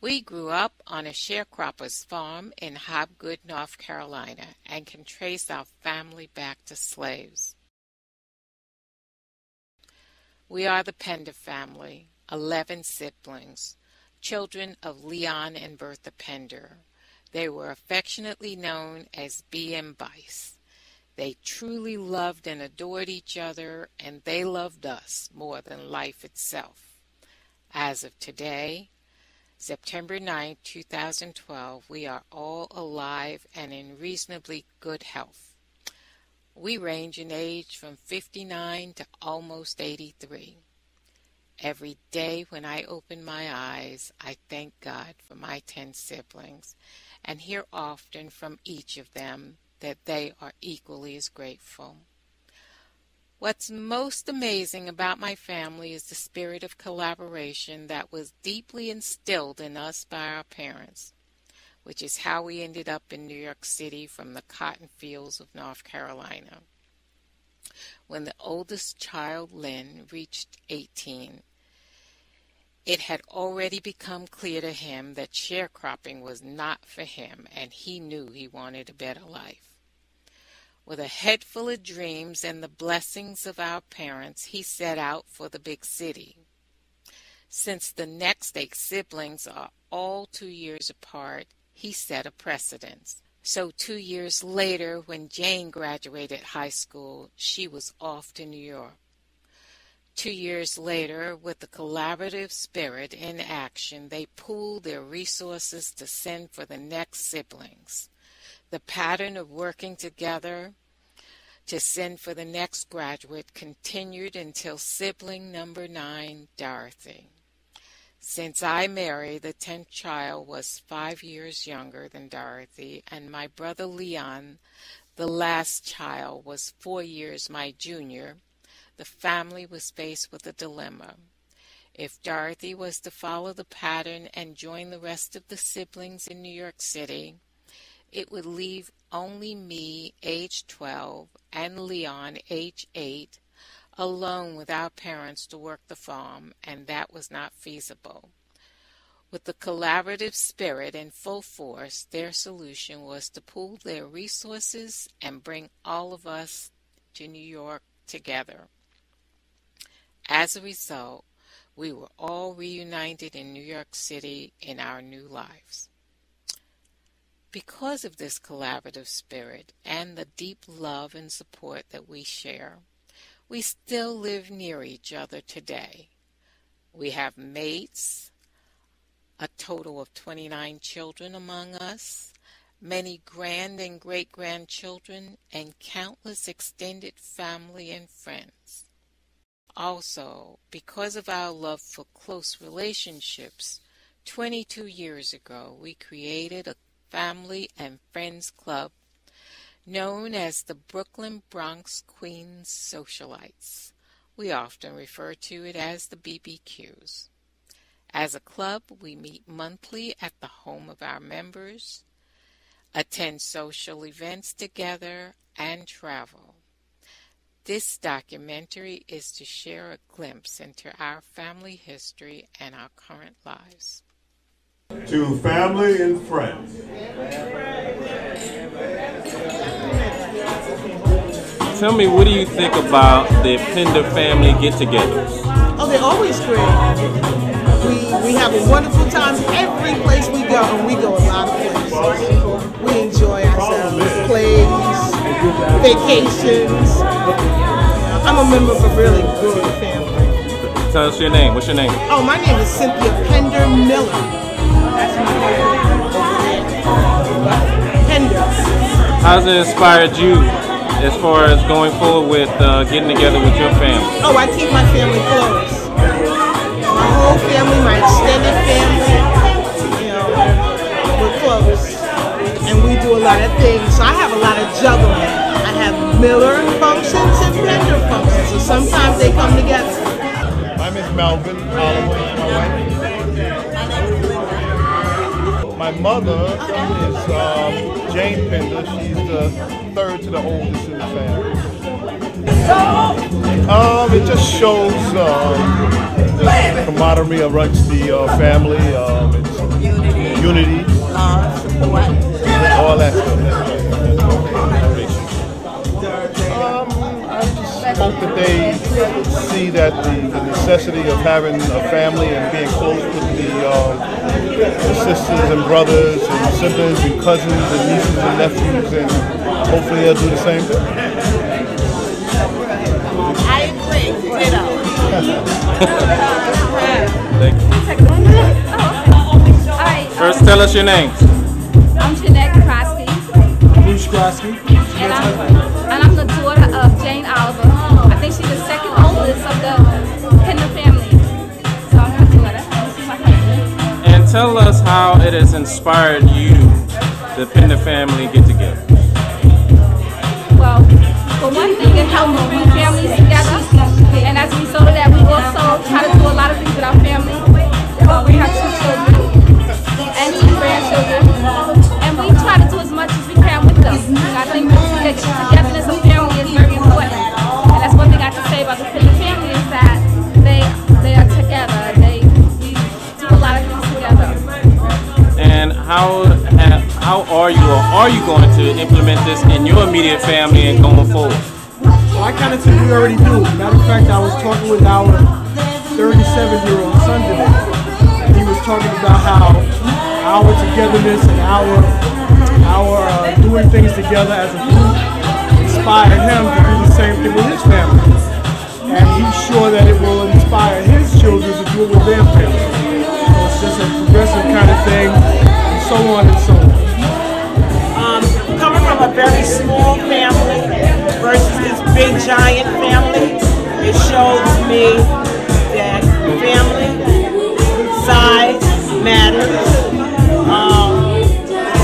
We grew up on a sharecropper's farm in Hobgood, North Carolina, and can trace our family back to slaves. We are the Pender family, 11 siblings, children of Leon and Bertha Pender. They were affectionately known as B and Bice. They truly loved and adored each other, and they loved us more than life itself. As of today, September 9, 2012, we are all alive and in reasonably good health. We range in age from 59 to almost 83. Every day when I open my eyes, I thank God for my 10 siblings and hear often from each of them that they are equally as grateful. What's most amazing about my family is the spirit of collaboration that was deeply instilled in us by our parents, which is how we ended up in New York City from the cotton fields of North Carolina. When the oldest child, Lynn, reached 18, it had already become clear to him that sharecropping was not for him, and he knew he wanted a better life. With a head full of dreams and the blessings of our parents, he set out for the big city. Since the next 8 siblings are all 2 years apart, he set a precedent. So 2 years later, when Jane graduated high school, she was off to New York. 2 years later, with the collaborative spirit in action, they pooled their resources to send for the next siblings. The pattern of working together to send for the next graduate continued until sibling number 9, Dorothy. Since I married, the 10th child was 5 years younger than Dorothy, and my brother Leon, the last child, was 4 years my junior. The family was faced with a dilemma. If Dorothy was to follow the pattern and join the rest of the siblings in New York City, it would leave only me, age 12, and Leon, age 8, alone with our parents to work the farm, and that was not feasible. With the collaborative spirit in full force, their solution was to pool their resources and bring all of us to New York together. As a result, we were all reunited in New York City in our new lives. Because of this collaborative spirit and the deep love and support that we share, we still live near each other today. We have mates, a total of 29 children among us, many grand and great-grandchildren, and countless extended family and friends. Also, because of our love for close relationships, 22 years ago we created a family and friends club known as the Brooklyn Bronx Queens Socialites. We often refer to it as the BBQs. As a club, we meet monthly at the home of our members, attend social events together, and travel. This documentary is to share a glimpse into our family history and our current lives. To family and friends. Tell me, what do you think about the Pender family get-togethers? Oh, they're always great. We have a wonderful time every place we go, and we go a lot of places. We enjoy ourselves, plays, vacations. I'm a member of a really good family. Tell us your name. What's your name? Oh, my name is Cynthia Pender Miller. That's my name. Pender. How's it inspired you as far as going forward with getting together with your family? Oh, I keep my family close. My whole family, my extended family, we're close. And we do a lot of things. So I have a lot of juggling. I have Miller functions and Pender functions. So sometimes they come together. My name is Melvin. My mother is Jane Pender. She's the third to the oldest in the family. It just shows camaraderie amongst the family. It's unity, love, support. all that stuff. I just hope that they see that the necessity of having a family and being close with the sisters and brothers and siblings and cousins and nieces and nephews, and hopefully they'll do the same thing. I agree. Ditto. Thank you. First, tell us your names. I'm Jeanette Krosky. Bruce Krosky. And I'm the daughter of Jane Oliver. I think she's the second oldest of the Pender family. So I'm her daughter. This is my husband. And tell us how it has inspired you, the Pender family get together. Well, for one thing, it helps bring families together. And as a result of that, we also try to do a lot of things with our family. We have 2 children and 2 grandchildren. And we try to do as much as we can with them. And I think that togetherness of family is very important. And that's one thing I have to say about the Pender family is that they are together. They do a lot of things together. And how are you, or are you going to implement this in your immediate family and going forward? Well, I kind of think we already do. Matter of fact, I was talking with our 37-year-old son today, and he was talking about how our togetherness and our doing things together as a group inspired him to do the same thing with his family. And he's sure that it will inspire his children to do it with their family. So it's just a progressive kind of thing, and so on and so on. Coming from a very small family versus this big giant family, it shows me that family size matters.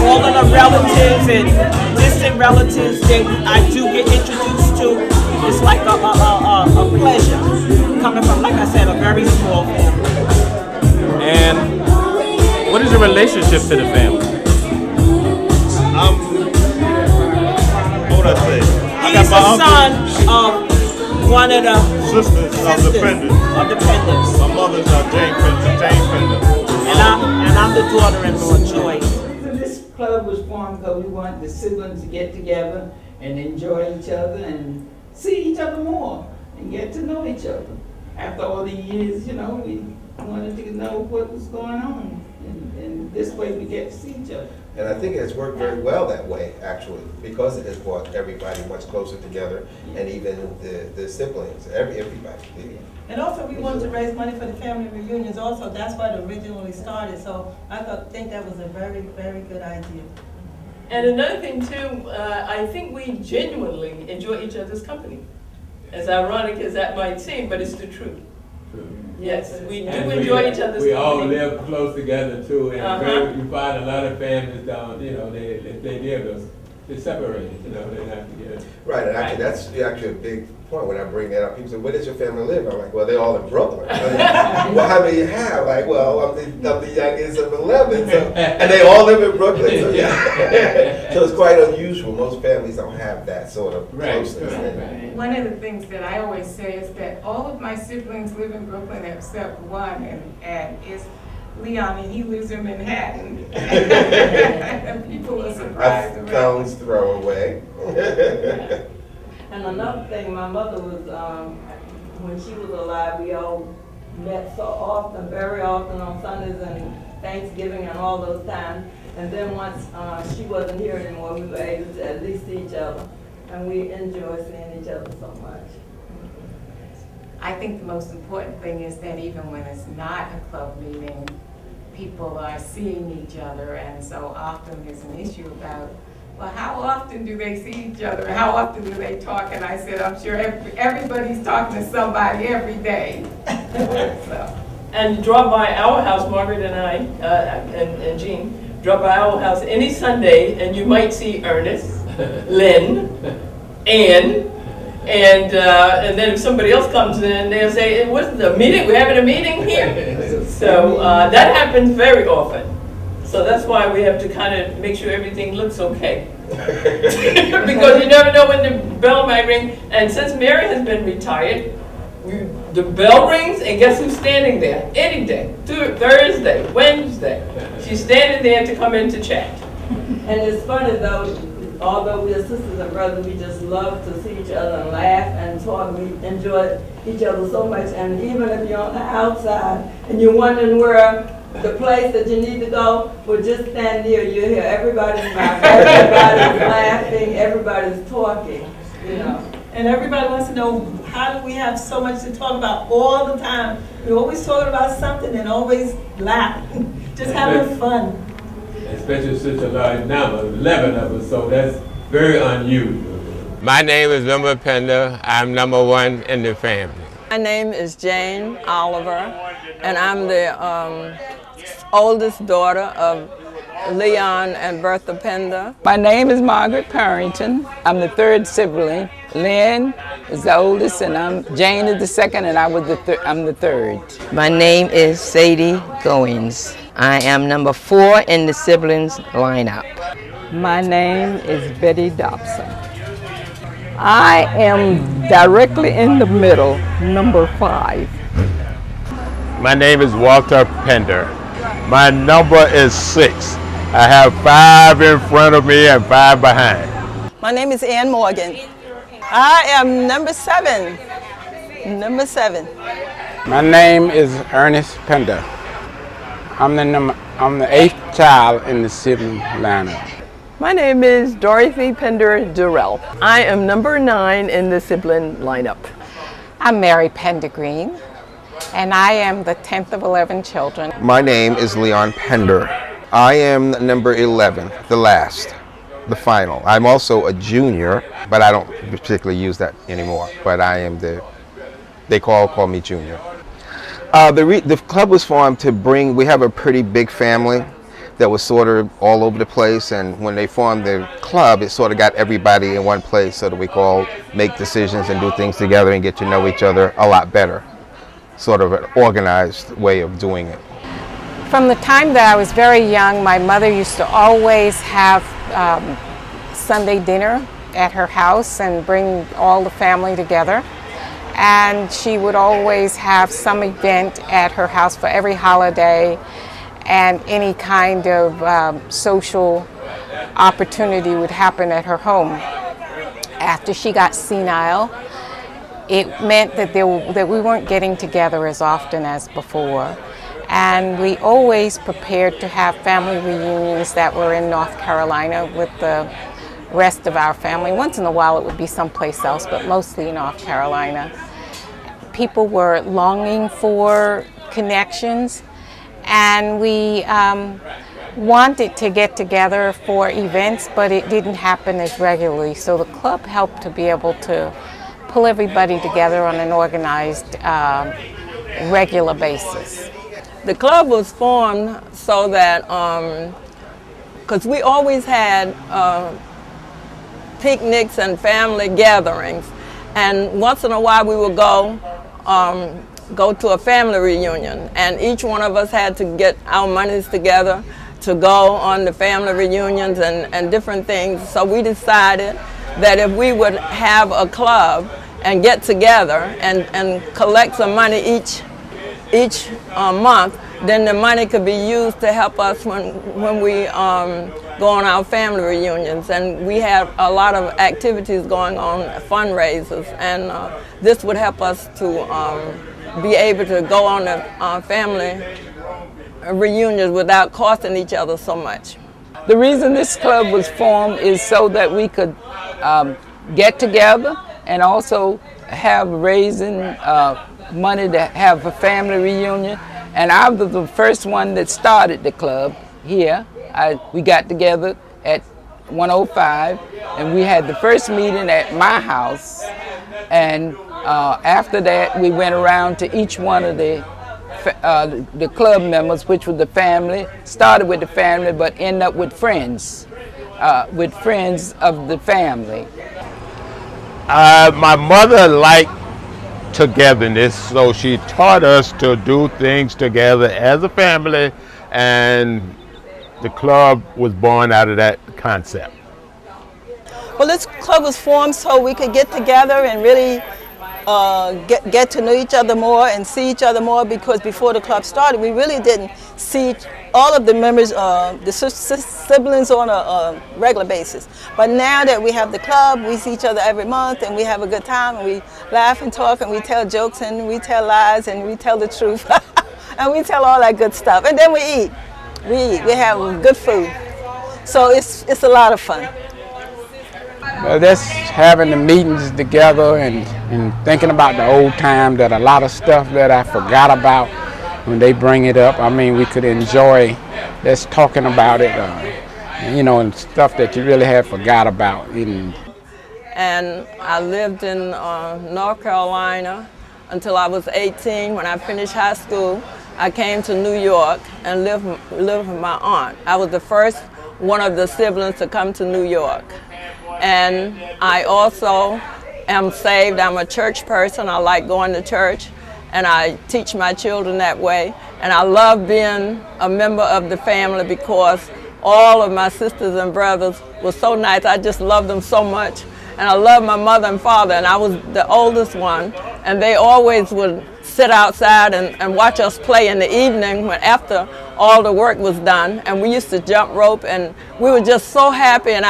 All of the relatives and distant relatives that I do get introduced to, it's like a pleasure. Coming from, like I said, a very small family. And what is your relationship to the family? What would I say? He's the son of one of the Sisters of the Penders. My mother's Jane Pender. And I'm the daughter-in-law, Joy. This club was formed because we wanted the siblings to get together and enjoy each other and see each other more and get to know each other. After all the years, we wanted to know what was going on. And this way we get to see each other. And I think it has worked very well that way, actually, because it has brought everybody much closer together, and even the siblings, everybody. And also, we wanted to raise money for the family reunions also. That's why it originally started. So I think that was a very, very good idea. And another thing, too, I think we genuinely enjoy each other's company. As ironic as that might seem, but it's the truth. Yes, we do enjoy each other's company. We all live close together too, and you find a lot of families down, they live they're separated, they're not together. Right, and actually that's actually a big point when I bring that up. People say, where does your family live? I'm like, well, they're all in Brooklyn. Well, how many you have? Like, well, I'm the youngest of 11, and they all live in Brooklyn. So, yeah. So it's quite unusual. Most families don't have that sort of closeness. Right. One of the things that I always say is that all of my siblings live in Brooklyn except one, and it's Leon, and he lives in Manhattan. And people are surprised about Phones throw away. And another thing, my mother was, when she was alive, we all met so often, very often on Sundays and Thanksgiving and all those times. And then once she wasn't here anymore, we were able to at least see each other. And we enjoy seeing each other so much. I think the most important thing is that even when it's not a club meeting, people are seeing each other, and so often there's an issue about, well, how often do they see each other? How often do they talk? And I said, I'm sure everybody's talking to somebody every day. So. And drop by our house, Margaret and I, and Jean, drop by our house any Sunday, and you might see Ernest, Lynn, Ann, and then if somebody else comes in, they'll say, what's the meeting? We're having a meeting here? So that happens very often. So that's why we have to kind of make sure everything looks okay. Because you never know when the bell might ring. And since Mary has been retired, we the bell rings, and guess who's standing there? Any day, Thursday, Wednesday. She's standing there to come in to chat. And it's funny though, although we are sisters and brothers, we just love to see each other and laugh and talk. We enjoy each other so much. And even if you're on the outside and you're wondering where the place that you need to go, well, just stand near. You hear everybody's mouth, everybody's laughing, everybody's talking, you know. And everybody wants to know, how do we have so much to talk about all the time? We're always talking about something and always laughing, just having fun. Especially such a large number, 11 of us, so that's very unusual. My name is number Pender. I'm number one in the family. My name is Jane Oliver, and I'm the oldest daughter of Leon and Bertha Pender. My name is Margaret Parrington. I'm the third sibling. Lynn is the oldest, and Jane is the second, and I'm the third. My name is Sadie Goins. I am number 4 in the siblings lineup. My name is Betty Dobson. I am directly in the middle, number 5. My name is Walter Pender. My number is 6. I have 5 in front of me and 5 behind. My name is Ann Morgan. I am number 7. Number 7. My name is Ernest Pender. I'm the 8th child in the sibling lineup. My name is Dorothy Pender Durrell. I am number 9 in the sibling lineup. I'm Mary Pendergreen, and I am the 10th of 11 children. My name is Leon Pender. I am number 11, the last, the final. I'm also a junior, but I don't particularly use that anymore. But I am they call me junior. The club was formed to bring, we have a pretty big family that was sort of all over the place, and when they formed the club, it sort of got everybody in one place so that we could all make decisions and do things together and get to know each other a lot better. Sort of an organized way of doing it. From the time that I was very young, my mother used to always have Sunday dinner at her house and bring all the family together. And she would always have some event at her house for every holiday, and any kind of social opportunity would happen at her home. After she got senile, it meant that we weren't getting together as often as before. And we always prepared to have family reunions that were in North Carolina with the rest of our family. Once in a while it would be someplace else, but mostly North Carolina. People were longing for connections, and we wanted to get together for events, but it didn't happen as regularly. So the club helped to be able to pull everybody together on an organized, regular basis. The club was formed so that, because we always had picnics and family gatherings, and once in a while we would go to a family reunion, and each one of us had to get our monies together to go on the family reunions and different things. So we decided that if we would have a club and get together and collect some money each month, then the money could be used to help us when we go on our family reunions. And we have a lot of activities going on, fundraisers, and this would help us to be able to go on the family reunions without costing each other so much. The reason this club was formed is so that we could get together and also have raising money to have a family reunion. And I was the first one that started the club here. We got together at 105, and we had the first meeting at my house. And after that, we went around to each one of the club members, which was the family. Started with the family, but ended up with friends of the family. My mother liked togetherness, so she taught us to do things together as a family, and the club was born out of that concept. Well, this club was formed so we could get together and really get to know each other more and see each other more, because before the club started, we really didn't see all of the members, the siblings on a regular basis. But now that we have the club, we see each other every month and we have a good time and we laugh and talk and we tell jokes and we tell lies and we tell the truth and we tell all that good stuff. And then we eat. We have good food. So it's a lot of fun. Well, that's having the meetings together and thinking about the old time, that a lot of stuff that I forgot about when they bring it up, I mean, we could enjoy just talking about it, you know, and stuff that you really had forgot about. And I lived in North Carolina until I was 18. When I finished high school, I came to New York and lived with my aunt. I was the first one of the siblings to come to New York. And I also am saved. I'm a church person. I like going to church, and I teach my children that way. And I love being a member of the family because all of my sisters and brothers were so nice. I just love them so much. And I love my mother and father, and I was the oldest one. And they always would sit outside and watch us play in the evening after all the work was done. And we used to jump rope, and we were just so happy. And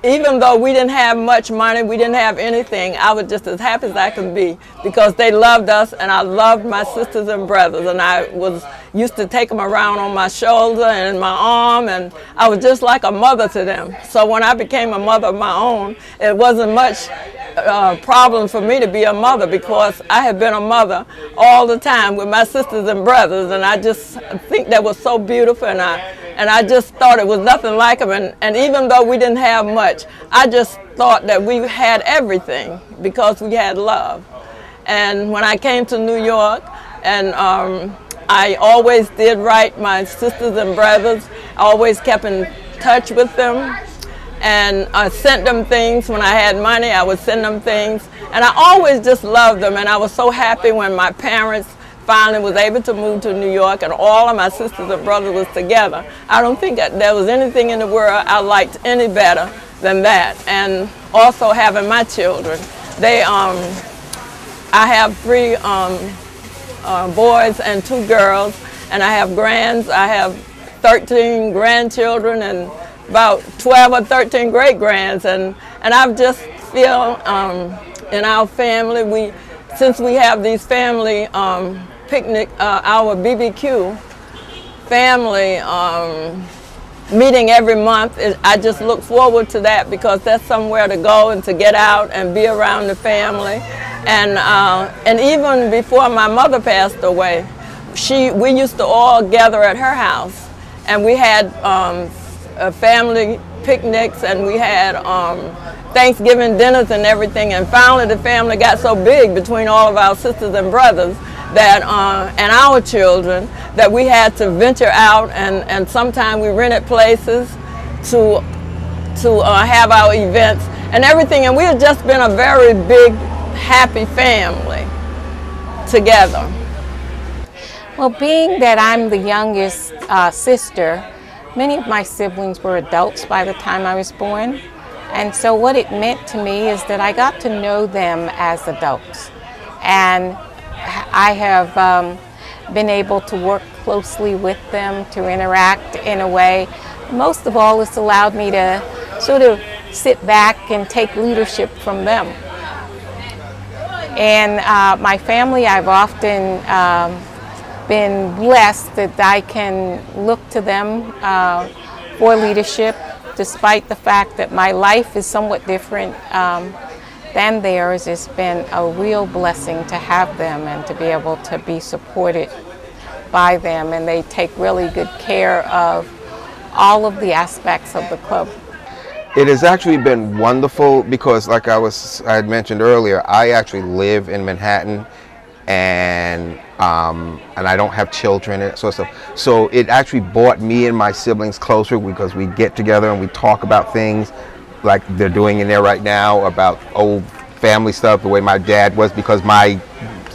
even though we didn't have much money, we didn't have anything, I was just as happy as I could be because they loved us and I loved my sisters and brothers, and I used to take them around on my shoulder and my arm, and I was just like a mother to them. So when I became a mother of my own, it wasn't much problem for me to be a mother because I had been a mother all the time with my sisters and brothers, and I just think that was so beautiful, and I just thought it was nothing like them. And even though we didn't have much, I just thought that we had everything because we had love. And when I came to New York, and I always did right my sisters and brothers, I always kept in touch with them. And I sent them things. When I had money, I would send them things. And I always just loved them. And I was so happy when my parents finally was able to move to New York and all of my sisters and brothers was together. I don't think that there was anything in the world I liked any better than that. And also having my children. I have 3 boys and 2 girls, and I have grands. I have 13 grandchildren and about 12 or 13 great-grands. And I just feel in our family, since we have these family picnic, our BBQ family meeting every month, I just look forward to that because that's somewhere to go and to get out and be around the family. And even before my mother passed away, we used to all gather at her house, and we had family picnics, and we had Thanksgiving dinners and everything. And finally the family got so big between all of our sisters and brothers that and our children that we had to venture out, and sometimes we rented places to have our events and everything. And we had just been a very big, happy family together. Well, being that I'm the youngest sister, many of my siblings were adults by the time I was born. And so what it meant to me is that I got to know them as adults. And I have been able to work closely with them, to interact in a way. Most of all, it's allowed me to sort of sit back and take leadership from them. And my family, I've often been blessed that I can look to them for leadership, despite the fact that my life is somewhat different than theirs. It's been a real blessing to have them and to be able to be supported by them, and they take really good care of all of the aspects of the club. It has actually been wonderful because, like I had mentioned earlier, I actually live in Manhattan, and I don't have children and sort of stuff. So it actually brought me and my siblings closer because we get together and we talk about things like they're doing in there right now about old family stuff, the way my dad was, because my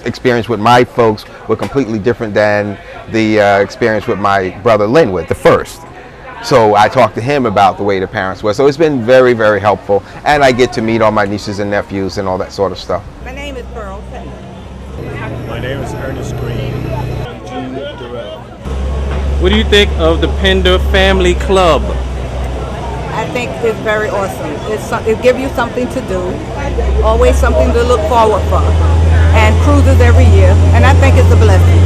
experience with my folks were completely different than the experience with my brother Linwood, the first. So I talked to him about the way the parents were. So it's been very, very helpful. And I get to meet all my nieces and nephews and all that sort of stuff. My name is Pearl Pender. My name is Ernest Green. Eugene Durrell. What do you think of the Pender Family Club? I think it's very awesome. It gives you something to do, always something to look forward for, and cruises every year, and I think it's a blessing.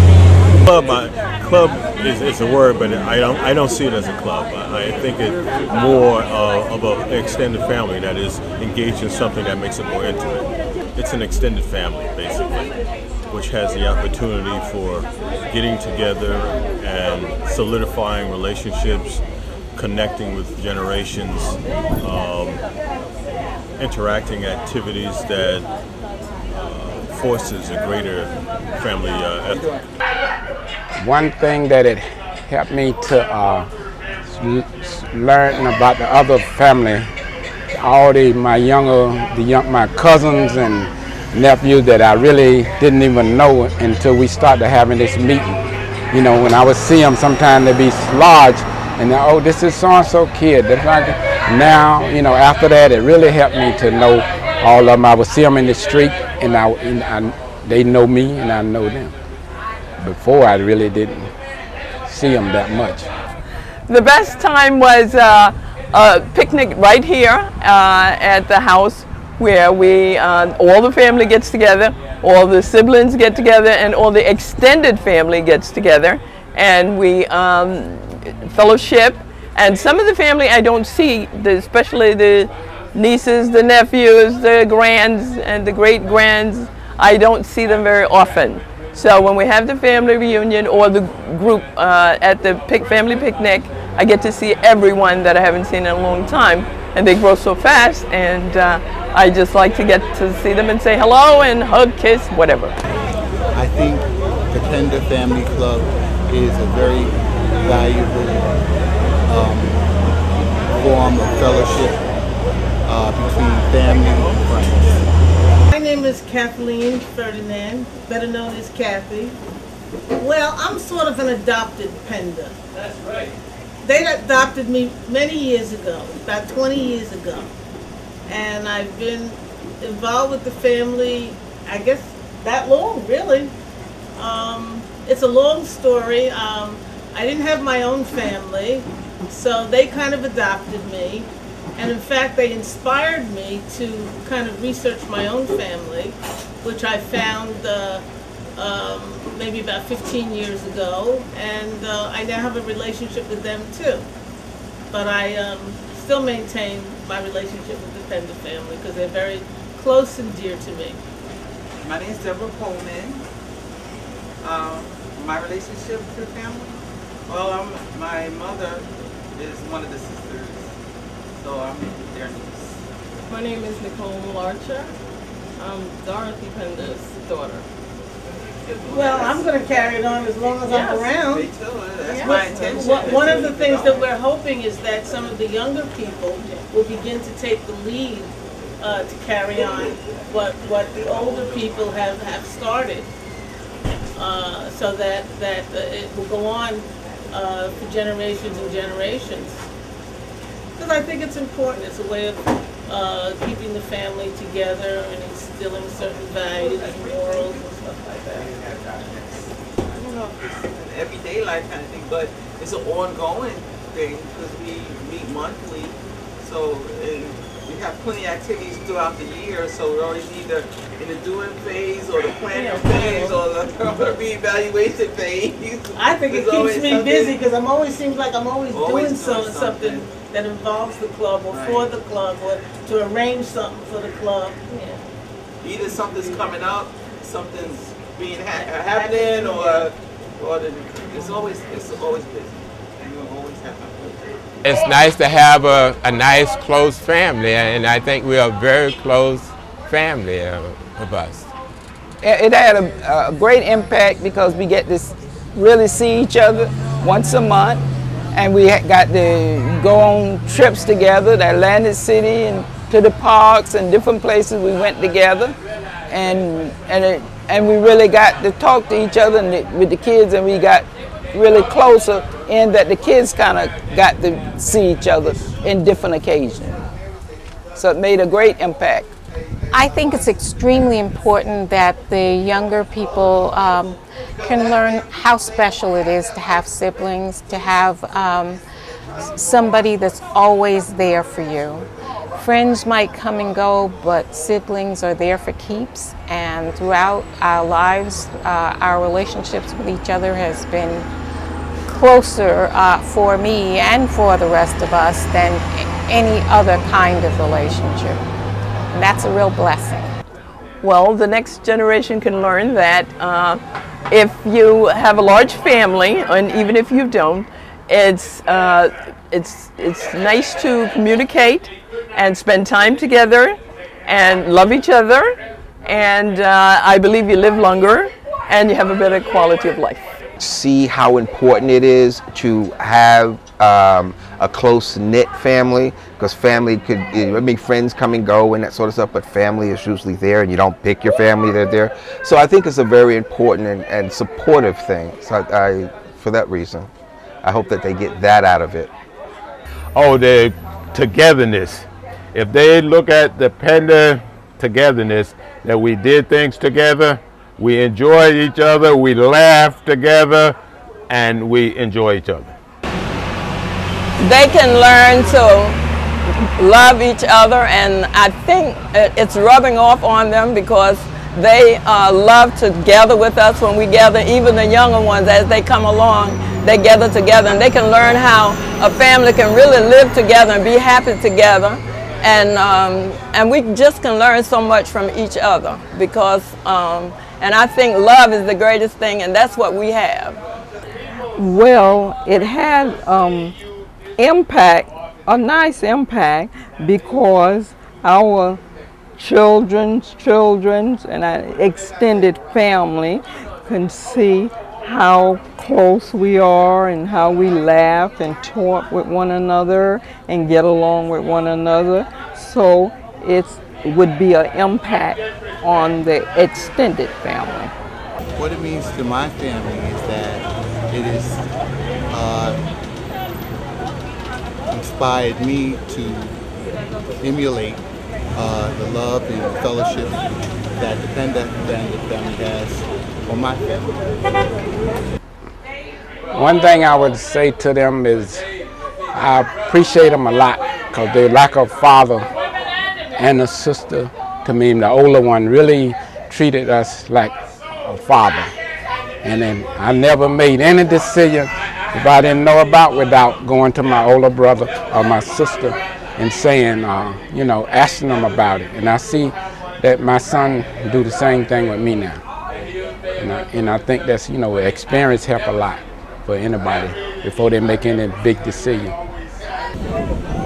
Club is a word, but I don't see it as a club. I think it's more of an extended family that is engaged in something that makes it more intimate. It's an extended family, basically, which has the opportunity for getting together and solidifying relationships, connecting with generations, interacting activities that forces a greater family ethic. One thing that it helped me to learn about the other family, all my cousins and nephews that I really didn't even know until we started having this meeting. You know, when I would see them, sometimes they'd be large, and oh, this is so-and-so kid. Now, you know, after that, it really helped me to know all of them. I would see them in the street, and they know me, and I know them. Before, I really didn't see them that much. The best time was a picnic right here at the house, where we, all the family gets together, all the siblings get together, and all the extended family gets together, and we fellowship. And some of the family I don't see, especially the nieces, the nephews, the grands, and the great-grands, I don't see them very often. So when we have the family reunion or the group at the family picnic, I get to see everyone that I haven't seen in a long time. And they grow so fast, and I just like to get to see them and say hello and hug, kiss, whatever. I think the Pender Family Club is a very valuable form of fellowship between family and friends. My name is Kathleen Ferdinand, better known as Kathy. Well, I'm sort of an adopted Pender. That's right. They adopted me many years ago, about 20 years ago. And I've been involved with the family, I guess, that long, really. It's a long story. I didn't have my own family, so they kind of adopted me. And in fact, they inspired me to kind of research my own family, which I found maybe about 15 years ago, and I now have a relationship with them too. But I still maintain my relationship with the Pender family because they're very close and dear to me. My name is Deborah Coleman. My relationship to the family? Well, my mother is one of the sisters, so I'm their niece. My name is Nicole Larcher. I'm Dorothy Pender's daughter. Well, I'm going to carry it on as long as I'm around. Me too. That's my intention. One of the things that we're hoping is that some of the younger people will begin to take the lead to carry on what the older people have started, so that it will go on for generations and generations. Because I think it's important. It's a way of keeping the family together and instilling certain values and morals and stuff like that. I don't know if it's an everyday life kind of thing, but it's an ongoing thing because we meet monthly. So we have plenty of activities throughout the year. So we're always either in the doing phase or the planning phase or the reevaluation phase. I think it keeps me busy because seems like I'm always doing something that involves the club or for the club or to arrange something for the club. Yeah. Either something's coming up, something's being happening, or it's always busy. And we'll always have fun. It's nice to have a nice, close family, and I think we are a very close family of us. It had a great impact because we get to really see each other once a month, and we got to go on trips together to Atlantic City and to the parks and different places we went together, and we really got to talk to each other with the kids, and we got really closer in that the kids kind of got to see each other in different occasions. So it made a great impact. I think it's extremely important that the younger people can learn how special it is to have siblings, to have somebody that's always there for you. Friends might come and go, but siblings are there for keeps, and throughout our lives, our relationships with each other has been closer for me and for the rest of us than any other kind of relationship. And that's a real blessing. Well, the next generation can learn that if you have a large family, and even if you don't, it's nice to communicate and spend time together and love each other, and I believe you live longer and you have a better quality of life. See how important it is to have a close-knit family, because family could, I mean, friends come and go and that sort of stuff, but family is usually there, and you don't pick your family, they're there. So I think it's a very important and supportive thing. So for that reason, I hope that they get that out of it. Oh, the togetherness. If they look at the Pender togetherness, that we did things together, we enjoyed each other, we laughed together, and we enjoy each other. They can learn to love each other, and I think it's rubbing off on them because they love to gather with us when we gather. Even the younger ones, as they come along, they gather together, and they can learn how a family can really live together and be happy together. And we just can learn so much from each other because, and I think love is the greatest thing, and that's what we have. Well, it had impact, a nice impact, because our children's and our extended family can see how close we are and how we laugh and talk with one another and get along with one another. So it would be an impact on the extended family. What it means to my family is that it has inspired me to emulate the love and the fellowship that the Pender family has on my family. One thing I would say to them is I appreciate them a lot because they're like a father and a sister to me. The older one really treated us like a father. And then I never made any decision if I didn't know about without going to my older brother or my sister and saying, you know, asking them about it. And I see that my son do the same thing with me now. And I think that's, you know, experience help a lot for anybody before they make any big decision.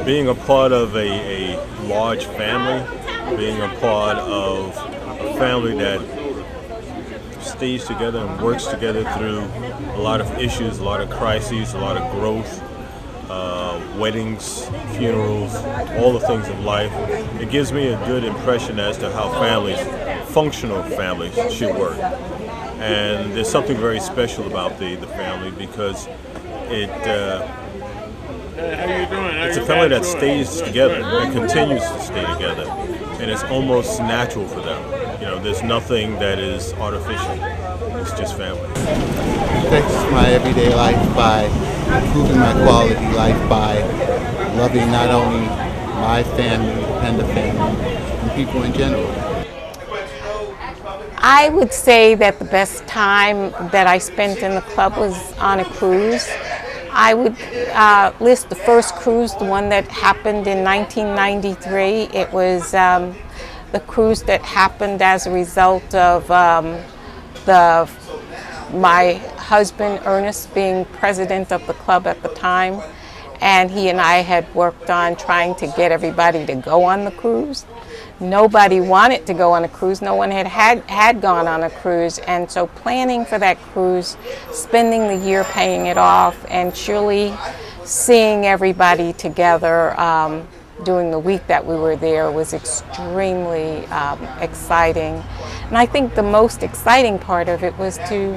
Being a part of a large family, being a part of a family that stays together and works together through a lot of issues, a lot of crises, a lot of growth, weddings, funerals, all the things of life. It gives me a good impression as to how families, functional families, should work. And there's something very special about the family because it's a family that stays together and continues to stay together, and it's almost natural for them. You know, there's nothing that is artificial. It's just family. It affects my everyday life by improving my quality of life by loving not only my family, the Pender family, and people in general. I would say that the best time that I spent in the club was on a cruise. I would list the first cruise, the one that happened in 1993. It was the cruise that happened as a result of my husband Ernest being president of the club at the time, and he and I had worked on trying to get everybody to go on the cruise. Nobody wanted to go on a cruise. No one had gone on a cruise, and so planning for that cruise, spending the year paying it off, and surely seeing everybody together during the week that we were there was extremely exciting. And I think the most exciting part of it was to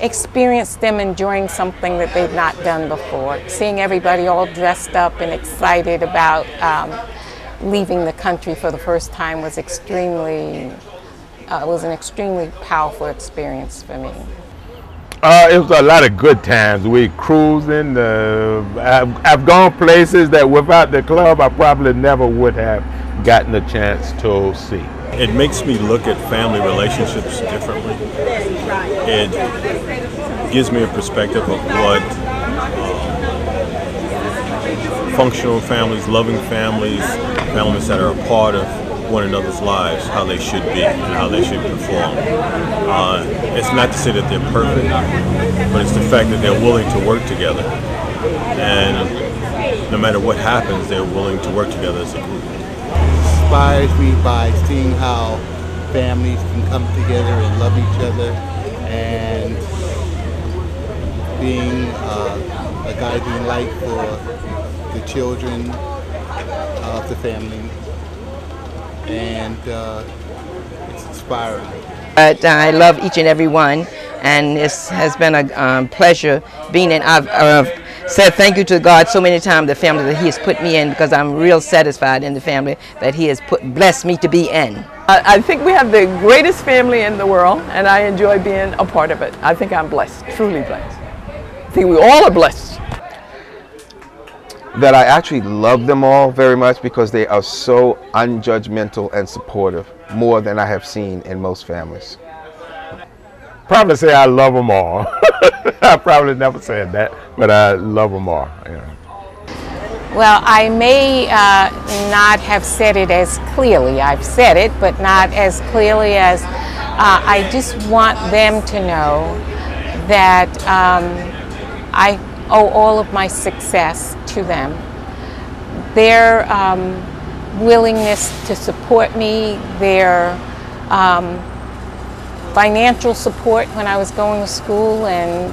experience them enjoying something that they've not done before. Seeing everybody all dressed up and excited about leaving the country for the first time was was an extremely powerful experience for me. It was a lot of good times. We cruising. I've gone places that without the club I probably never would have gotten a chance to see. It makes me look at family relationships differently. It gives me a perspective of what functional families, loving families, families that are a part of one another's lives, how they should be and how they should perform. It's not to say that they're perfect, but it's the fact that they're willing to work together. And no matter what happens, they're willing to work together as a group. Inspires me by seeing how families can come together and love each other, and being a guiding light for the children of the family. And it's inspiring. But I love each and every one, and it has been a pleasure being in. I've said thank you to God so many times, the family that He has put me in, because I'm real satisfied in the family that He has blessed me to be in. I think we have the greatest family in the world, and I enjoy being a part of it. I think I'm blessed, truly blessed. I think we all are blessed. That I actually love them all very much because they are so unjudgmental and supportive, more than I have seen in most families. Probably say I love them all. I probably never said that, but I love them all. Yeah. Well, I may not have said it as clearly. I've said it, but not as clearly as I just want them to know that I owe all of my success to them. Their willingness to support me, their financial support when I was going to school, and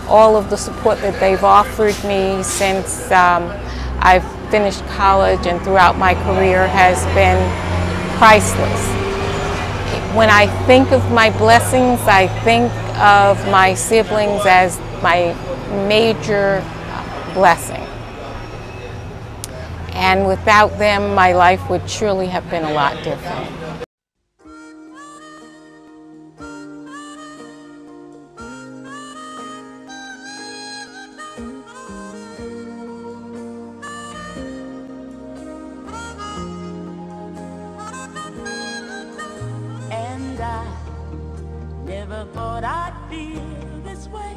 all of the support that they've offered me since I've finished college and throughout my career has been priceless. When I think of my blessings, I think of my siblings as my major blessing. And without them, my life would surely have been a lot different. And I never thought I'd feel this way.